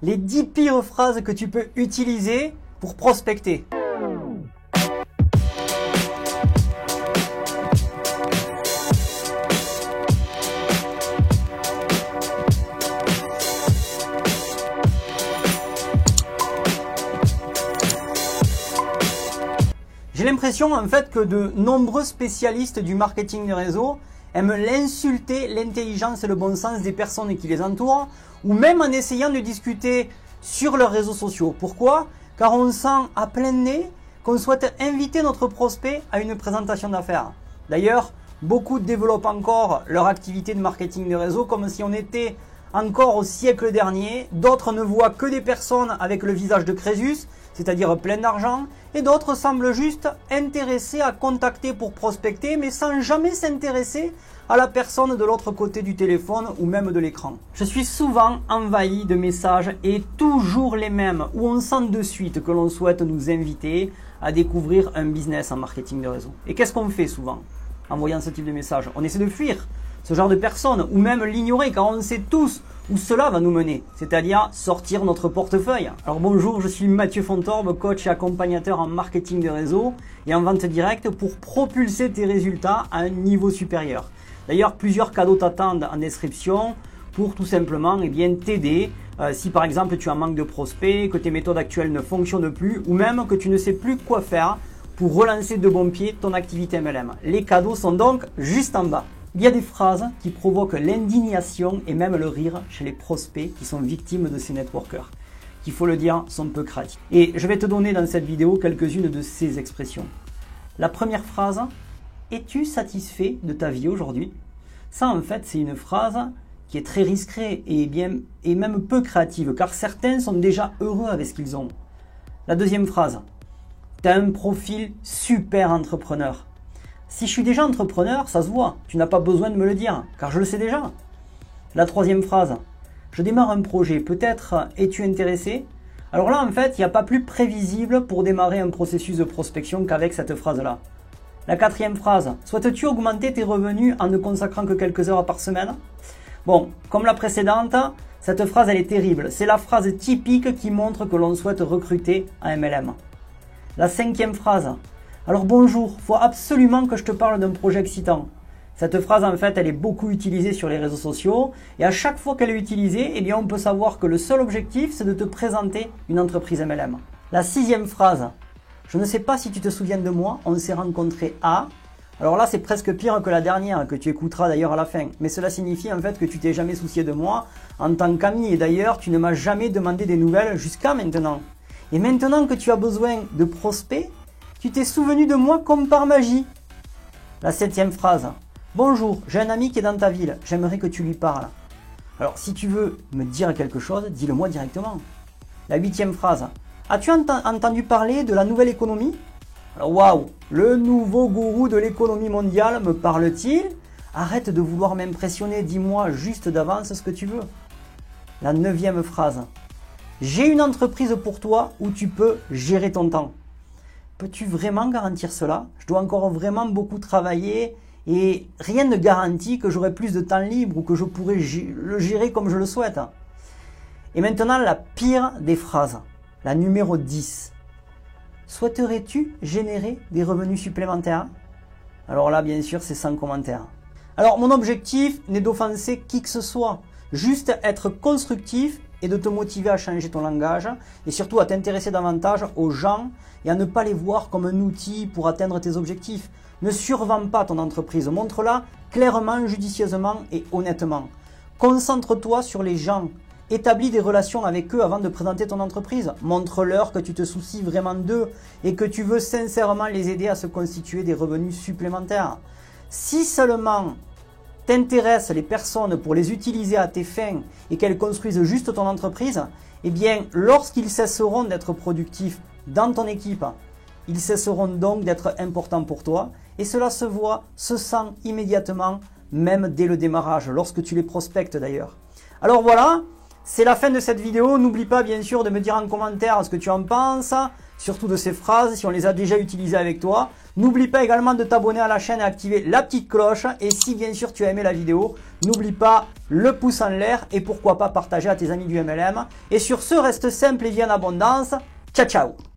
les 10 pires phrases que tu peux utiliser pour prospecter. J'ai l'impression en fait que de nombreux spécialistes du marketing de réseau aiment l'insulter l'intelligence et le bon sens des personnes qui les entourent, ou même en essayant de discuter sur leurs réseaux sociaux. Pourquoi? Car on sent à plein nez qu'on souhaite inviter notre prospect à une présentation d'affaires. D'ailleurs, beaucoup développent encore leur activité de marketing de réseau comme si on était encore au siècle dernier. D'autres ne voient que des personnes avec le visage de Crésus, c'est-à-dire plein d'argent, et d'autres semblent juste intéressés à contacter pour prospecter, mais sans jamais s'intéresser à la personne de l'autre côté du téléphone ou même de l'écran. Je suis souvent envahi de messages et toujours les mêmes, où on sent de suite que l'on souhaite nous inviter à découvrir un business en marketing de réseau. Et qu'est-ce qu'on fait souvent en voyant ce type de message? On essaie de fuir ce genre de personnes, ou même l'ignorer, car on sait tous où cela va nous mener, c'est-à-dire sortir notre portefeuille. Alors bonjour, je suis Mathieu Fontorbe, coach et accompagnateur en marketing de réseau et en vente directe pour propulser tes résultats à un niveau supérieur. D'ailleurs, plusieurs cadeaux t'attendent en description pour tout simplement t'aider si par exemple tu as un manque de prospects, que tes méthodes actuelles ne fonctionnent plus, ou même que tu ne sais plus quoi faire pour relancer de bon pied ton activité MLM. Les cadeaux sont donc juste en bas. Il y a des phrases qui provoquent l'indignation et même le rire chez les prospects qui sont victimes de ces networkers, qui, il faut le dire, sont peu créatifs. Et je vais te donner dans cette vidéo quelques-unes de ces expressions. La première phrase, es-tu satisfait de ta vie aujourd'hui? Ça, en fait, c'est une phrase qui est très risquée et même peu créative, car certains sont déjà heureux avec ce qu'ils ont. La deuxième phrase, tu as un profil super entrepreneur. Si je suis déjà entrepreneur, ça se voit, tu n'as pas besoin de me le dire, car je le sais déjà. La troisième phrase, je démarre un projet, peut-être es-tu intéressé? Alors là, en fait, il n'y a pas plus prévisible pour démarrer un processus de prospection qu'avec cette phrase-là. La quatrième phrase, souhaites-tu augmenter tes revenus en ne consacrant que quelques heures par semaine? Bon, comme la précédente, cette phrase, elle est terrible. C'est la phrase typique qui montre que l'on souhaite recruter un MLM. La cinquième phrase, alors bonjour, il faut absolument que je te parle d'un projet excitant. Cette phrase, en fait, elle est beaucoup utilisée sur les réseaux sociaux et à chaque fois qu'elle est utilisée, eh bien, on peut savoir que le seul objectif, c'est de te présenter une entreprise MLM. La sixième phrase, je ne sais pas si tu te souviens de moi, on s'est rencontrés à... Alors là, c'est presque pire que la dernière, que tu écouteras d'ailleurs à la fin. Mais cela signifie en fait que tu t'es jamais soucié de moi en tant qu'ami et d'ailleurs, tu ne m'as jamais demandé des nouvelles jusqu'à maintenant. Et maintenant que tu as besoin de prospects, tu t'es souvenu de moi comme par magie. La septième phrase. Bonjour, j'ai un ami qui est dans ta ville, j'aimerais que tu lui parles. Alors si tu veux me dire quelque chose, dis-le-moi directement. La huitième phrase. As-tu entendu parler de la nouvelle économie? Alors waouh, le nouveau gourou de l'économie mondiale me parle-t-il? Arrête de vouloir m'impressionner, dis-moi juste d'avance ce que tu veux. La neuvième phrase. J'ai une entreprise pour toi où tu peux gérer ton temps. Peux-tu vraiment garantir cela? Je dois encore vraiment beaucoup travailler et rien ne garantit que j'aurai plus de temps libre ou que je pourrai le gérer comme je le souhaite. Et maintenant, la pire des phrases, la numéro 10. Souhaiterais-tu générer des revenus supplémentaires? Alors là, bien sûr, c'est sans commentaire. Alors, mon objectif n'est d'offenser qui que ce soit, juste être constructif et de te motiver à changer ton langage et surtout à t'intéresser davantage aux gens et à ne pas les voir comme un outil pour atteindre tes objectifs. Ne survends pas ton entreprise, montre-la clairement, judicieusement et honnêtement. Concentre-toi sur les gens, établis des relations avec eux avant de présenter ton entreprise. Montre-leur que tu te soucies vraiment d'eux et que tu veux sincèrement les aider à se constituer des revenus supplémentaires. Si seulement t'intéresses les personnes pour les utiliser à tes fins et qu'elles construisent juste ton entreprise, eh bien, lorsqu'ils cesseront d'être productifs dans ton équipe, ils cesseront donc d'être importants pour toi et cela se voit, se sent immédiatement, même dès le démarrage, lorsque tu les prospectes d'ailleurs. Alors voilà, c'est la fin de cette vidéo. N'oublie pas bien sûr de me dire en commentaire ce que tu en penses, surtout de ces phrases si on les a déjà utilisées avec toi. N'oublie pas également de t'abonner à la chaîne et activer la petite cloche. Et si bien sûr tu as aimé la vidéo, n'oublie pas le pouce en l'air et pourquoi pas partager à tes amis du MLM. Et sur ce, reste simple et vie en abondance. Ciao ciao.